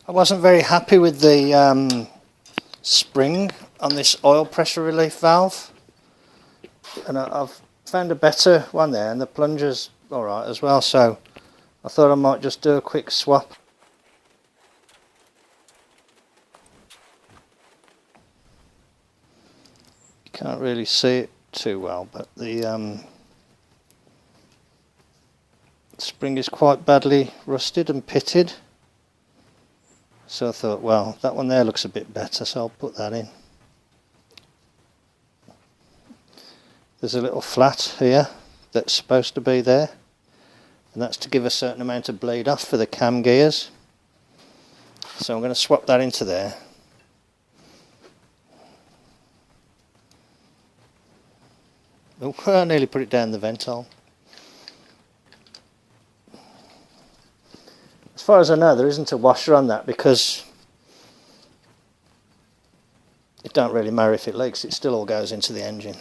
I wasn't very happy with the spring on this oil pressure relief valve, and I've found a better one there, and the plunger's alright as well, so I thought I might just do a quick swap. You can't really see it too well, but the spring is quite badly rusted and pitted. So I thought, well, that one there looks a bit better, so I'll put that in. There's a little flat here that's supposed to be there, and that's to give a certain amount of bleed off for the cam gears. So I'm going to swap that into there. Oh, I nearly put it down the vent hole. As far as I know, there isn't a washer on that, because it don't really matter if it leaks, it still all goes into the engine.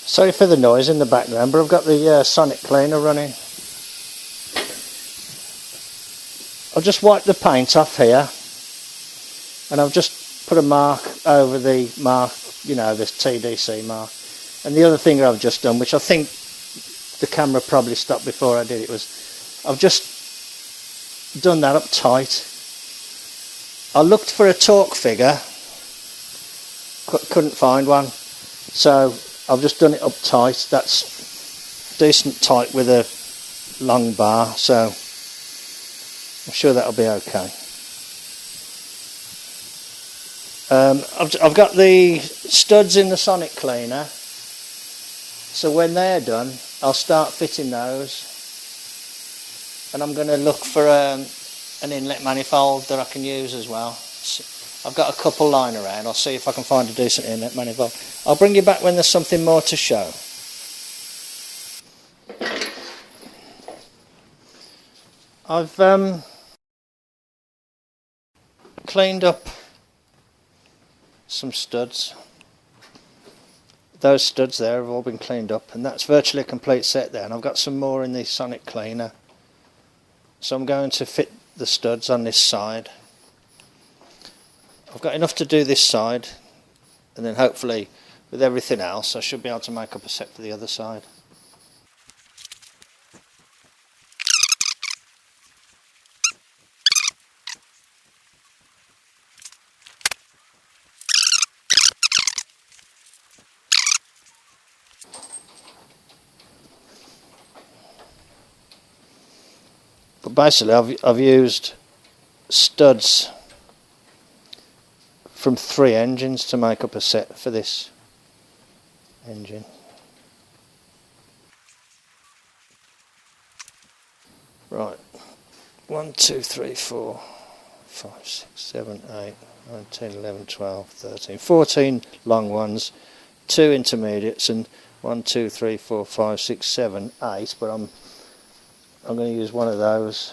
Sorry for the noise in the background, but I've got the sonic cleaner running. I've just wiped the paint off here, and I've just put a mark over the mark, you know, this TDC mark. And the other thing I've just done, which I think the camera probably stopped before I did it, was I've just done that up tight. I looked for a torque figure, couldn't find one, so I've just done it up tight. That's decent tight with a long bar, so I'm sure that'll be okay. I've got the studs in the sonic cleaner, so when they're done I'll start fitting those, and I'm going to look for an inlet manifold that I can use as well. I've got a couple lying around. I'll see if I can find a decent inlet manifold. I'll bring you back when there's something more to show. I've cleaned up some studs. Those studs there have all been cleaned up, and that's virtually a complete set there, and I've got some more in the sonic cleaner. So I'm going to fit the studs on this side. I've got enough to do this side, and then hopefully with everything else I should be able to make up a set for the other side. But basically I've used studs from 3 engines to make up a set for this engine. Right, 1, 2, 3, 4, 5, 6, 7, 8, 9, 10, 11, 12, 13, 14 long ones, 2 intermediates, and 1, 2, 3, 4, 5, 6, 7, 8, but I'm going to use one of those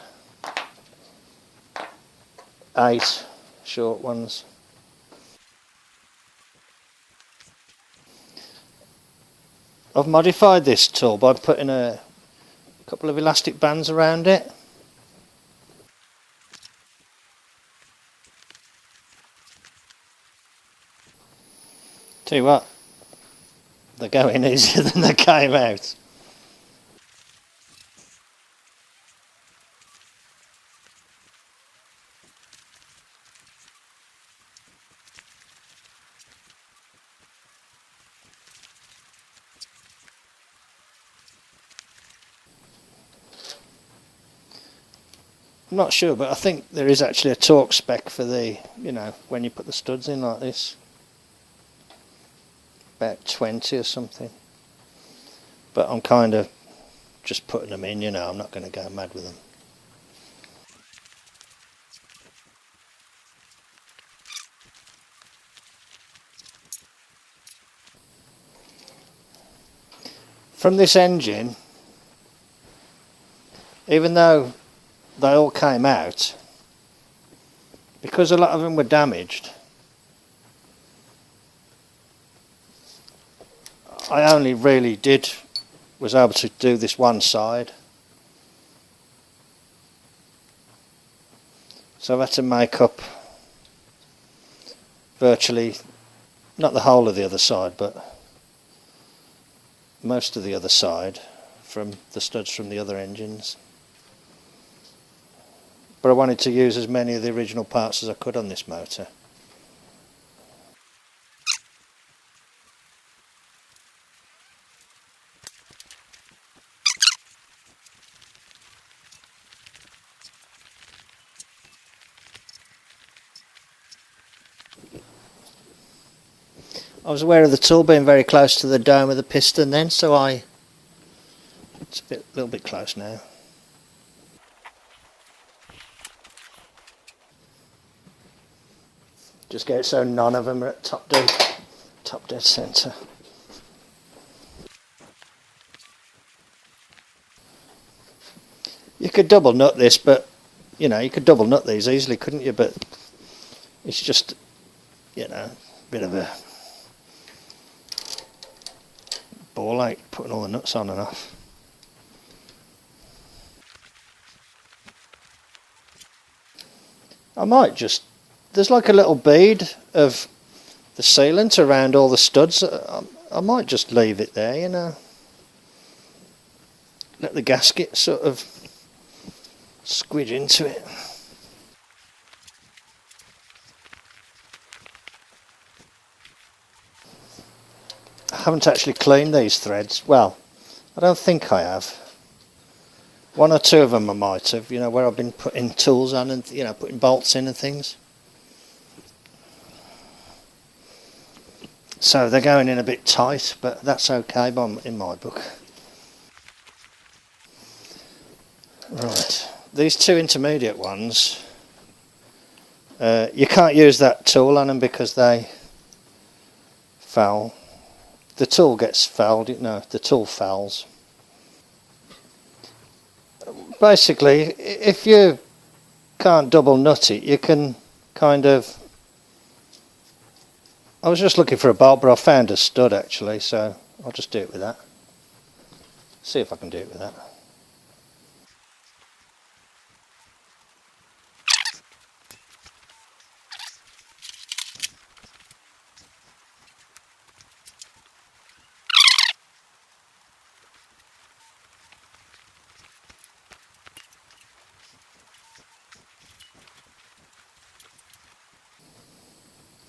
8 short ones. I've modified this tool by putting a couple of elastic bands around it. Tell you what, they're going easier than they came out. I'm not sure, but I think there is actually a torque spec for the, you know, when you put the studs in like this. About 20 or something. But I'm kind of just putting them in, you know, I'm not going to go mad with them. From this engine, even though they all came out, because a lot of them were damaged, I only really was able to do this one side. So I've had to make up virtually, not the whole of the other side, but most of the other side from the studs from the other engines. But I wanted to use as many of the original parts as I could on this motor. I was aware of the tool being very close to the dome of the piston then, so it's a little bit close now. Just get it so none of them are at top dead centre. You could double nut this, but you know, you could double nut these easily, couldn't you? But it's just, you know, a bit of a ball ache putting all the nuts on and off. I might just, there's like a little bead of the sealant around all the studs. I might just leave it there, you know. Let the gasket sort of squidge into it. I haven't actually cleaned these threads. Well, I don't think I have. One or two of them I might have, you know, where I've been putting tools on and, you know, putting bolts in and things. So they're going in a bit tight, but that's okay in my book. Right, these two intermediate ones, you can't use that tool on them because they foul. The tool gets fouled, the tool fouls. Basically, if you can't double nut it, you can kind of... I was just looking for a bolt, but I found a stud actually, so I'll just do it with that. See if I can do it with that.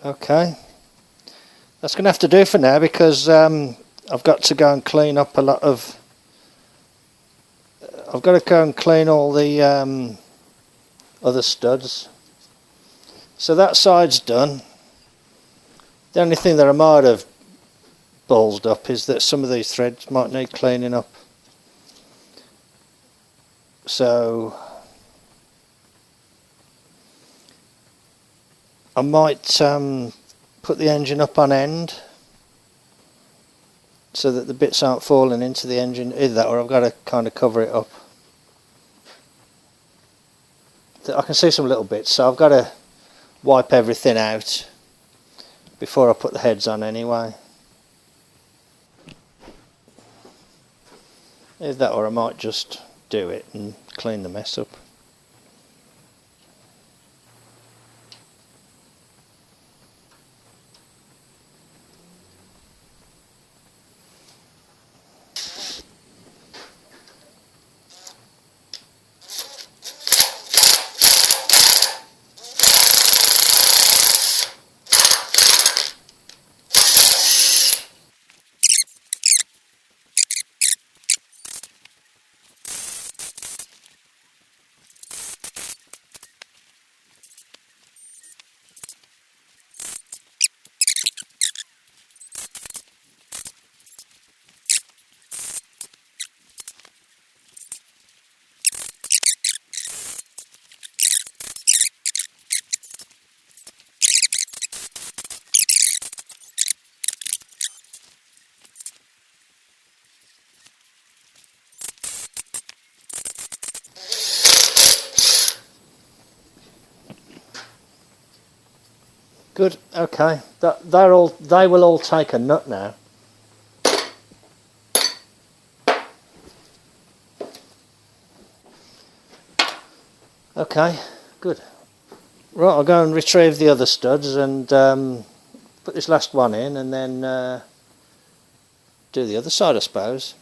Okay, that's going to have to do for now because I've got to go and clean up a lot of... I've got to go and clean all the other studs. So that side's done. The only thing that I might have ballsed up is that some of these threads might need cleaning up. So I might put the engine up on end so that the bits aren't falling into the engine. Either that or I've got to kind of cover it up. I can see some little bits, so I've got to wipe everything out before I put the heads on anyway. Either that or I might just do it and clean the mess up. Good. Okay. They will all take a nut now. Okay. Good. Right. I'll go and retrieve the other studs and put this last one in, and then do the other side, I suppose.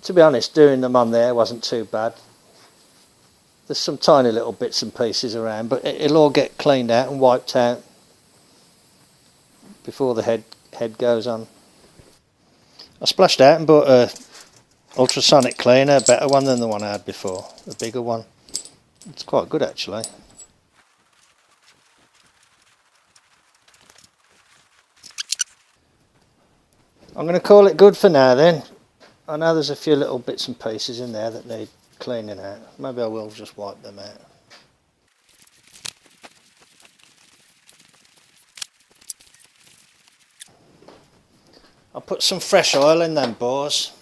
To be honest, doing them on there wasn't too bad. There's some tiny little bits and pieces around, but it'll all get cleaned out and wiped out before the head goes on. I splashed out and bought a ultrasonic cleaner, a better one than the one I had before, a bigger one. It's quite good actually. I'm going to call it good for now then. I know there's a few little bits and pieces in there that need cleaning out. Maybe I will just wipe them out. I'll put some fresh oil in them bores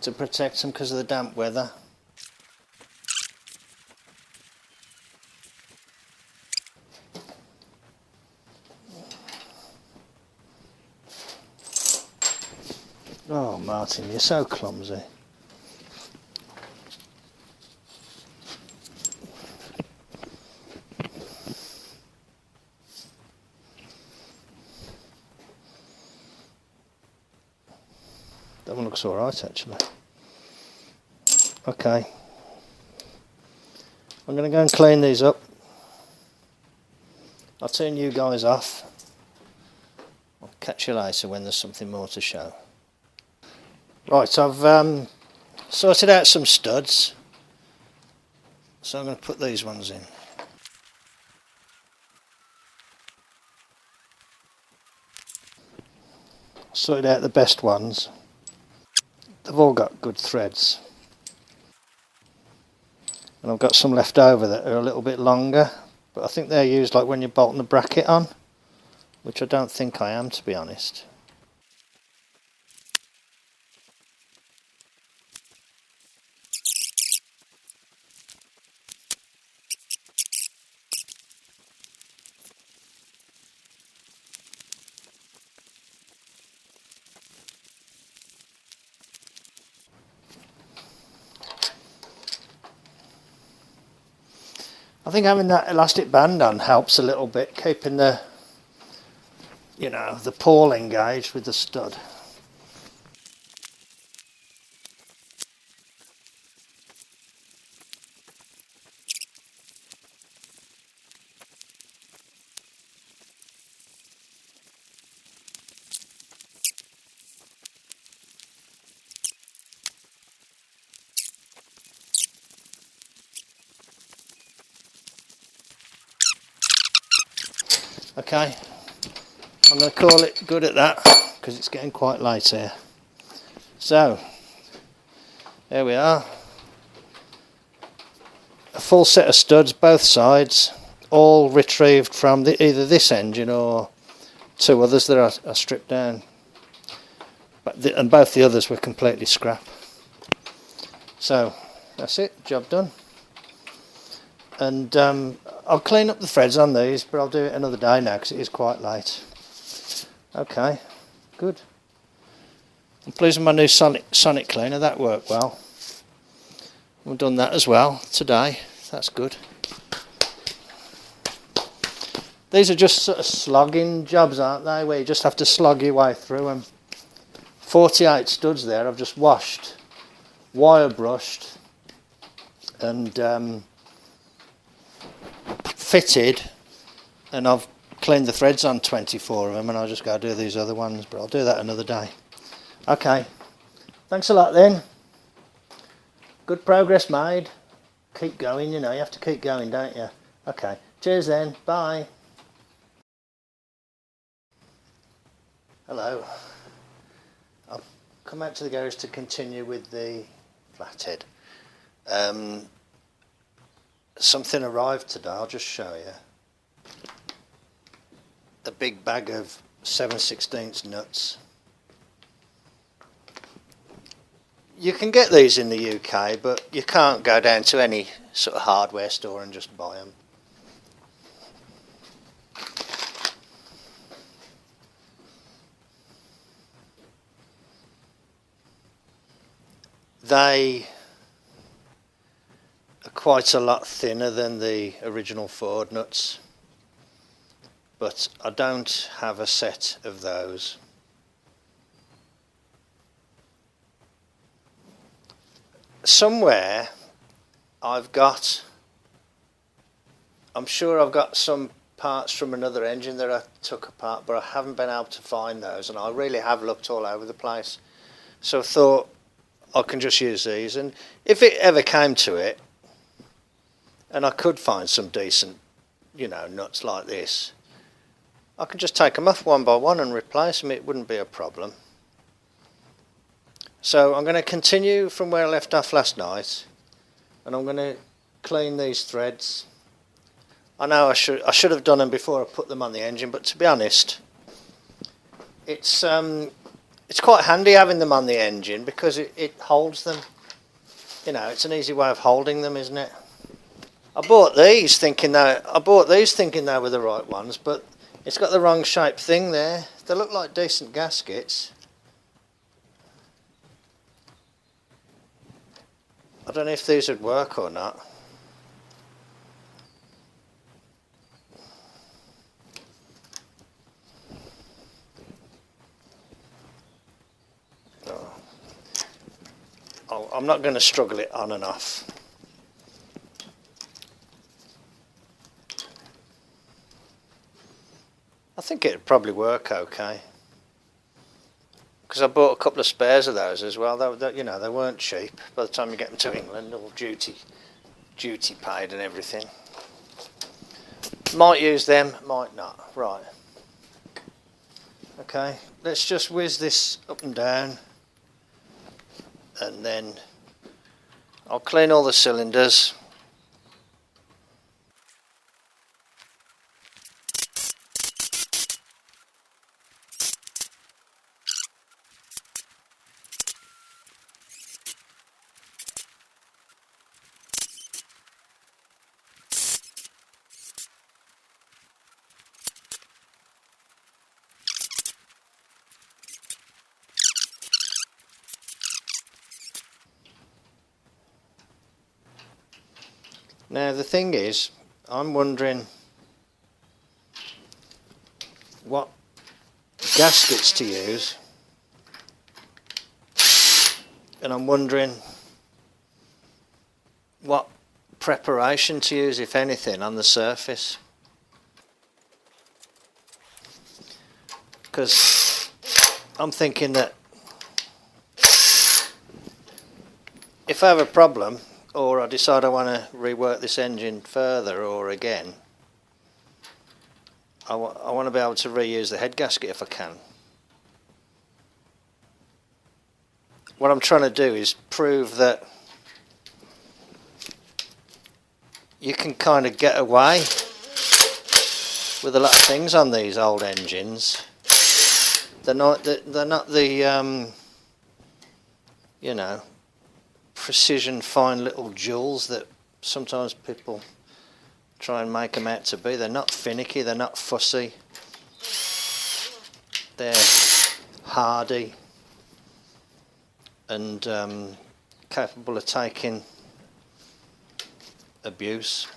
to protect them because of the damp weather. Oh Martin, you're so clumsy. That one looks alright actually. Okay. I'm going to go and clean these up. I'll turn you guys off. I'll catch you later when there's something more to show. Right, I've sorted out some studs. So I'm going to put these ones in. Sorted out the best ones. They've all got good threads. And I've got some left over that are a little bit longer, but I think they're used like when you're bolting the bracket on, which I don't think I am, to be honest. I think having that elastic band on helps a little bit, keeping the, you know, the pawl engaged with the stud. Okay, I'm going to call it good at that because it's getting quite late here. So, there we are. A full set of studs, both sides, all retrieved from either this engine or two others that are stripped down. And both the others were completely scrap. So, that's it, job done. And I'll clean up the threads on these, but I'll do it another day now because it is quite late. Okay, good. I'm pleased with my new sonic cleaner, that worked well. We've done that as well today, that's good. These are just sort of slogging jobs, aren't they, where you just have to slog your way through them. 48 studs there I've just washed, wire brushed and fitted, and I've cleaned the threads on 24 of them, and I'll just go do these other ones, but I'll do that another day. Okay, thanks a lot then. Good progress made. Keep going, you know, you have to keep going, don't you? Okay, cheers then, bye. Hello. I've come out to the garage to continue with the Flathead. Something arrived today, I'll just show you. A big bag of 7/16 nuts. You can get these in the UK, but you can't go down to any sort of hardware store and just buy them. they are quite a lot thinner than the original Ford nuts, but I don't have a set of those. Somewhere I'm sure I've got some parts from another engine that I took apart, but I haven't been able to find those, and I really have looked all over the place. So I thought I can just use these, and if it ever came to it and I could find some decent, you know, nuts like this, I could just take them off one by one and replace them. It wouldn't be a problem. So I'm going to continue from where I left off last night, and I'm going to clean these threads. I know I should have done them before I put them on the engine, but to be honest, it's quite handy having them on the engine because it holds them. You know, it's an easy way of holding them, isn't it? I bought these thinking they were the right ones, but it's got the wrong shaped thing there. They look like decent gaskets. I don't know if these would work or not. I'm not going to struggle it on and off. I think it'd probably work okay, because I bought a couple of spares of those as well. You know, they weren't cheap by the time you get them to England, all duty paid and everything. Might use them, might not. Right. Okay, let's just whiz this up and down, and then I'll clean all the cylinders. Now the thing is, I'm wondering what gaskets to use, and I'm wondering what preparation to use, if anything, on the surface, because I'm thinking that if I have a problem, or I decide I want to rework this engine further or again, I want to be able to reuse the head gasket if I can. What I'm trying to do is prove that you can kind of get away with a lot of things on these old engines. They're not the you know, precision fine little jewels that sometimes people try and make them out to be. They're not finicky, they're not fussy, they're hardy and capable of taking abuse.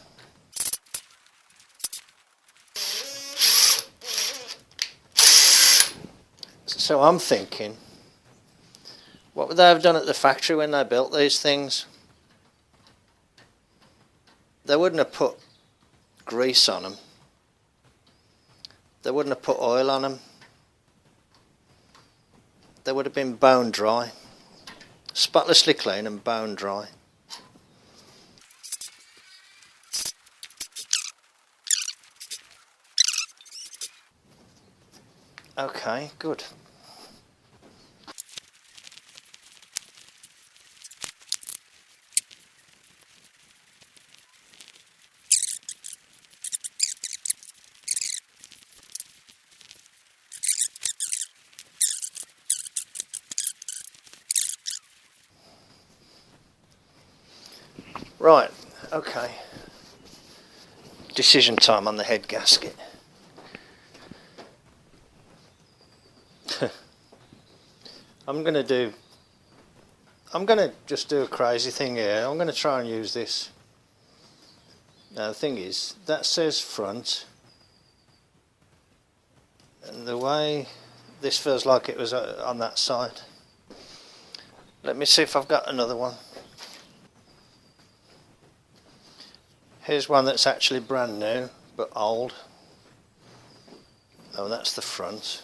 So I'm thinking, what would they have done at the factory when they built these things? They wouldn't have put grease on them. They wouldn't have put oil on them. They would have been bone dry. Spotlessly clean and bone dry. Okay, good. Right, okay. Decision time on the head gasket. I'm going to do I'm going to just do a crazy thing here. I'm going to try and use this. Now the thing is, that says front, and the way this feels like it was on that side. Let me see if I've got another one. Here's one that's actually brand new but old. Oh, that's the front.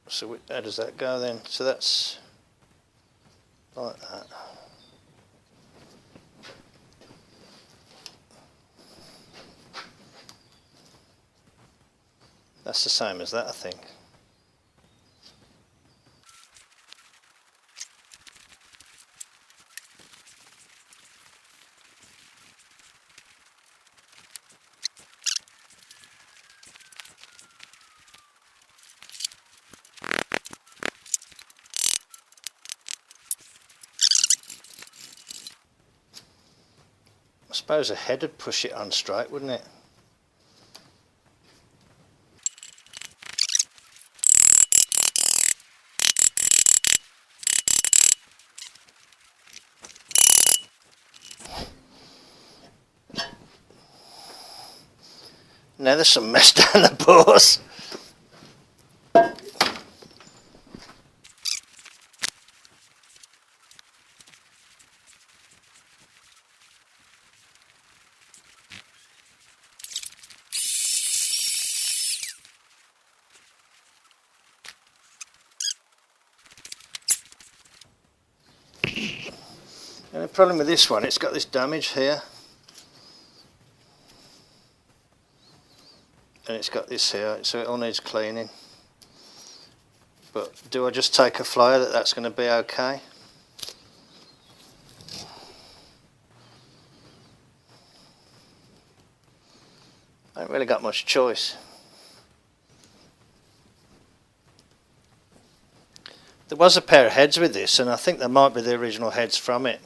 So how does that go then? So that's like that. That's the same as that, I think. I suppose a head would push it on straight, wouldn't it? Now there's some mess down the bores. And the problem with this one, it's got this damage here. And it's got this here, so it all needs cleaning. But do I just take a flyer that's going to be okay? I haven't really got much choice. There was a pair of heads with this, and I think there might be the original heads from it,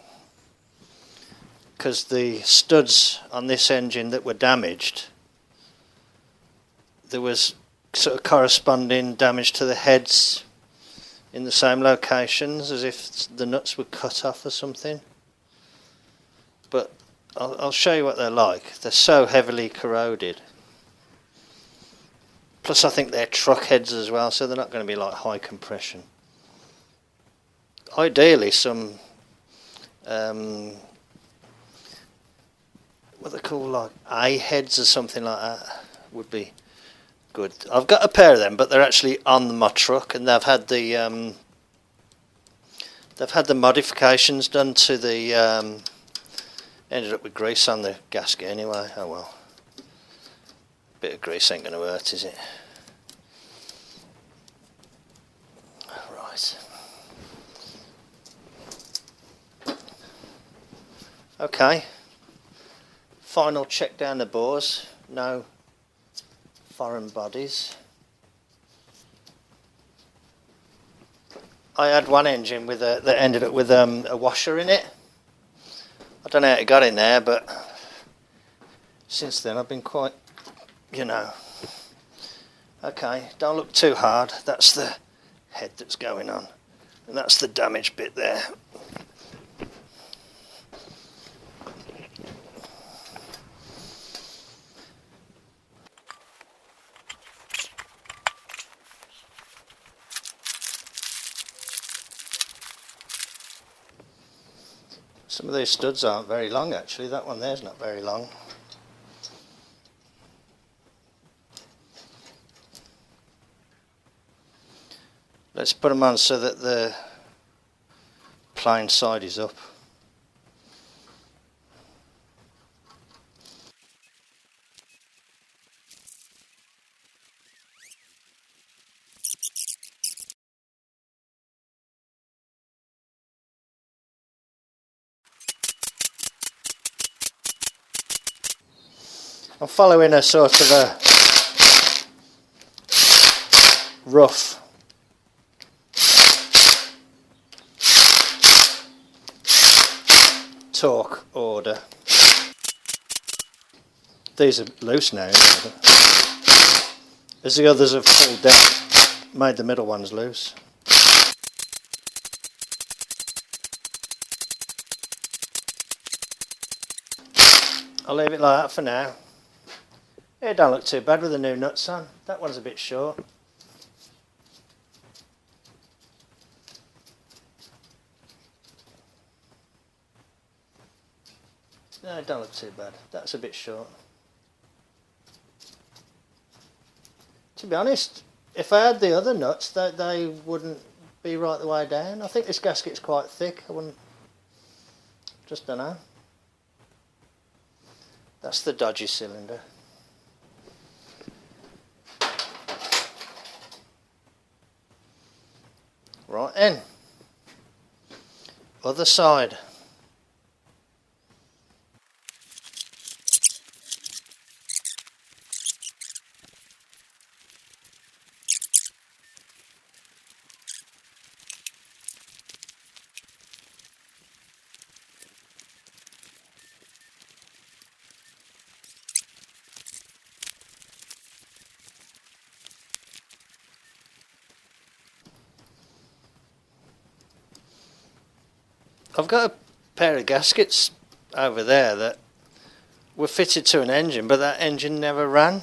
because the studs on this engine that were damaged, there was sort of corresponding damage to the heads in the same locations, as if the nuts were cut off or something. But I'll show you what they're like. They're so heavily corroded. Plus I think they're truck heads as well, so they're not going to be like high compression. Ideally some what they call like A heads or something like that would be good. I've got a pair of them, but they're actually on my truck, and they've had the modifications done to the ended up with grease on the gasket anyway. Oh well, bit of grease ain't going to hurt, is it? Right. Okay, final check down the bores, no foreign bodies. I had one engine with that ended up with a washer in it. I don't know how it got in there, but since then I've been quite, you know. Okay, don't look too hard, that's the head that's going on, and that's the damaged bit there. Some of these studs aren't very long actually, that one there's not very long. Let's put them on so that the plain side is up. I'm following a sort of a rough torque order. These are loose now, as the others have pulled down, made the middle ones loose. I'll leave it like that for now. It don't look too bad with the new nuts on. That one's a bit short. No, it don't look too bad. That's a bit short. To be honest, if I had the other nuts, they wouldn't be right the way down. I think this gasket's quite thick. I wouldn't... Just don't know. That's the dodgy cylinder. Right then. Other side. I've got a pair of gaskets over there that were fitted to an engine, but that engine never ran.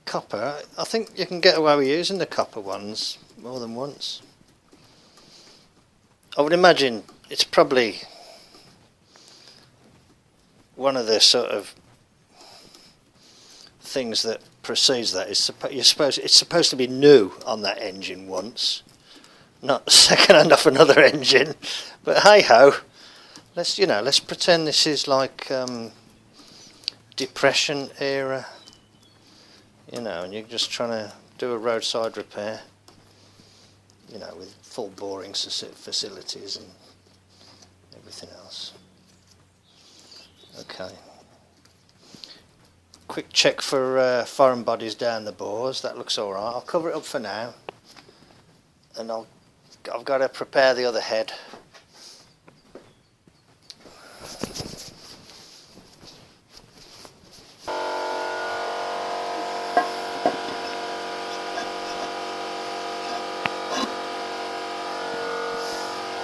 Copper, I think you can get away with using the copper ones more than once. I would imagine it's probably one of the sort of things that precedes that is it's supposed to be new on that engine once, not second hand off another engine. But hey ho, let's pretend this is like Depression era, and you're just trying to do a roadside repair, with full boring facilities and everything else. Okay. Quick check for foreign bodies down the bores. That looks all right. I'll cover it up for now, and I've got to prepare the other head.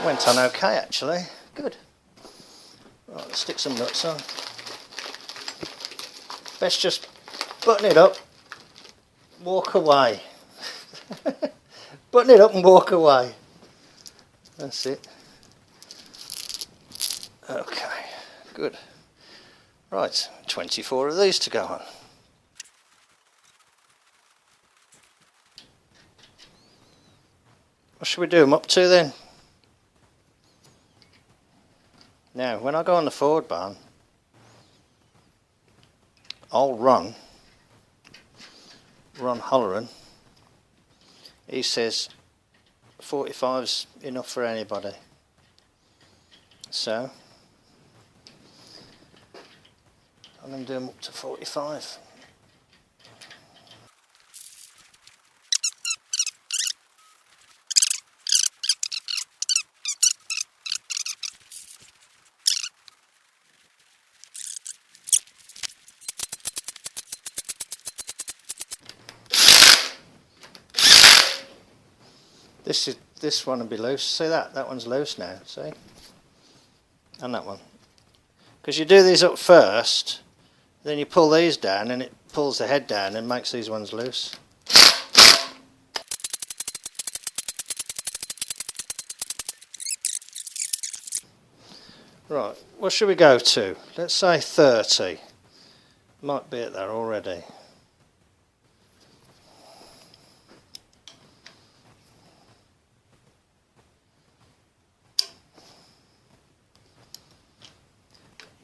Went on okay actually. Good. Right, let's stick some nuts on. Best just button it up, walk away. Button it up and walk away. That's it. Okay, good. Right, 24 of these to go on. What should we do them up to then? Now, when I go on the forward barn, old Ron Holleran, he says 45's enough for anybody. So I'm going to do them up to 45. This one will be loose. See that one's loose now, see? And that one. Because you do these up first, then you pull these down and it pulls the head down and makes these ones loose. Right, what should we go to? Let's say 30. Might be at there already.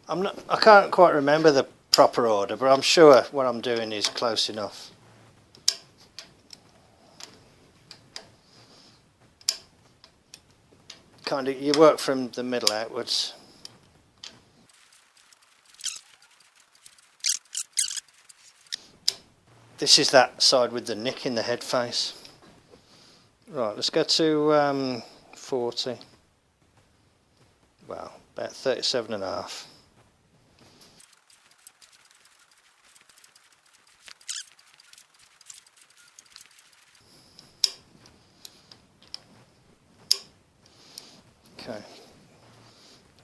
I can't quite remember the proper order, but I'm sure what I'm doing is close enough. Kind of, you work from the middle outwards. This is that side with the nick in the head face. Right, let's go to 40. Well, about 37.5. Okay,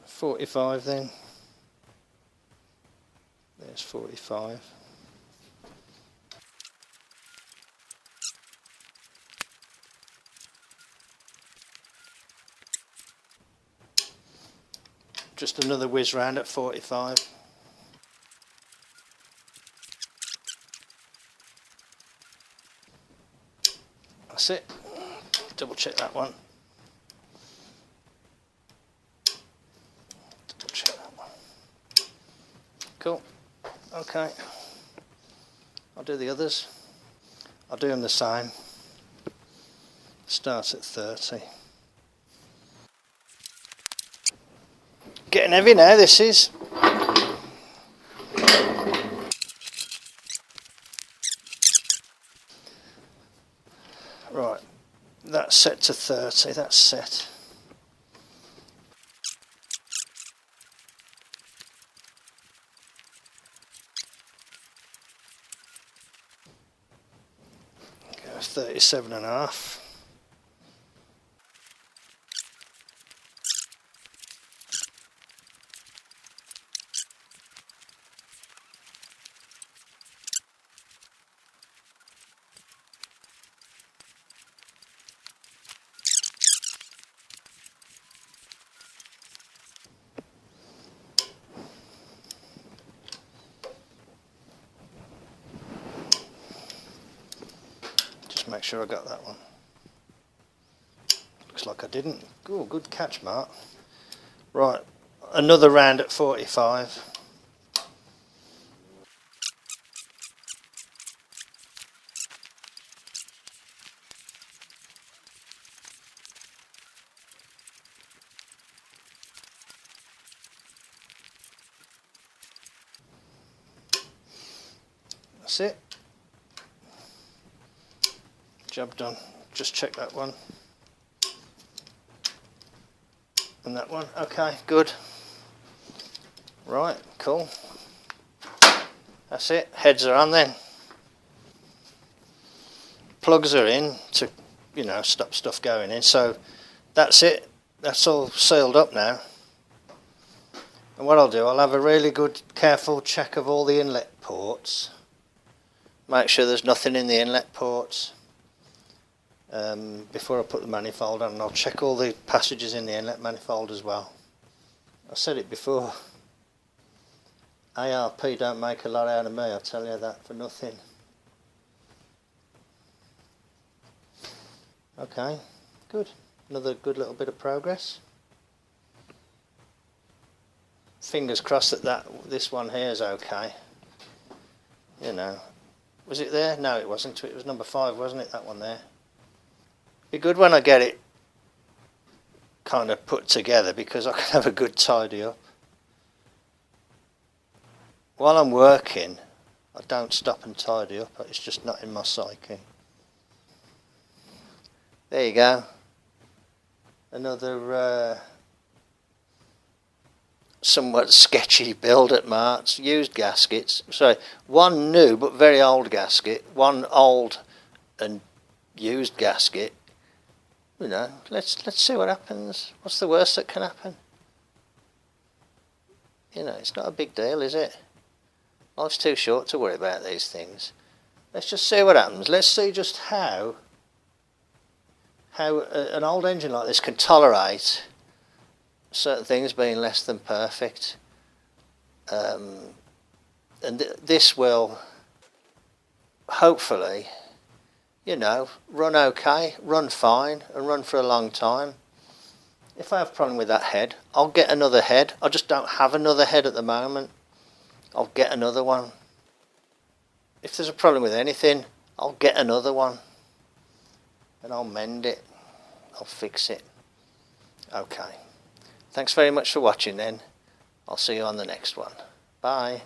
45 then. There's 45. Just another whiz round at 45. That's it. Double check that one. Double check that one. Cool. Okay. I'll do the others. I'll do them the same. Starts at 30. Getting heavy now, this is. Right, that's set to 30, that's set. Okay, 37.5. Make sure I got that one. Looks like I didn't. Oh, good catch, Mart. Right, another round at 45. That's it. Job done. Just check that one. And that one. Okay, good. Right, cool. That's it. Heads are on then. Plugs are in to, you know, stop stuff going in. So that's it. That's all sealed up now. And what I'll do, I'll have a really good, careful check of all the inlet ports. Make sure there's nothing in the inlet ports. Before I put the manifold on, and I'll check all the passages in the inlet manifold as well. I said it before, ARP don't make a lot out of me, I'll tell you that for nothing. Okay, good. Another good little bit of progress. Fingers crossed that this one here is okay. You know, was it there? No, it wasn't. It was number 5, wasn't it? That one there. Be good when I get it kind of put together, because I can have a good tidy up. While I'm working, I don't stop and tidy up. It's just not in my psyche. There you go. Another somewhat sketchy build at Mart's. Used gaskets. Sorry, one new but very old gasket. One old and used gasket. You know, let's see what happens. What's the worst that can happen? You know, it's not a big deal, is it? Life's too short to worry about these things. Let's just see what happens. Let's see just how an old engine like this can tolerate certain things being less than perfect. And this will hopefully, you know, run okay, run fine, and run for a long time. If I have a problem with that head, I'll get another head. I just don't have another head at the moment. I'll get another one. If there's a problem with anything, I'll get another one. And I'll mend it. I'll fix it. Okay. Thanks very much for watching then. I'll see you on the next one. Bye.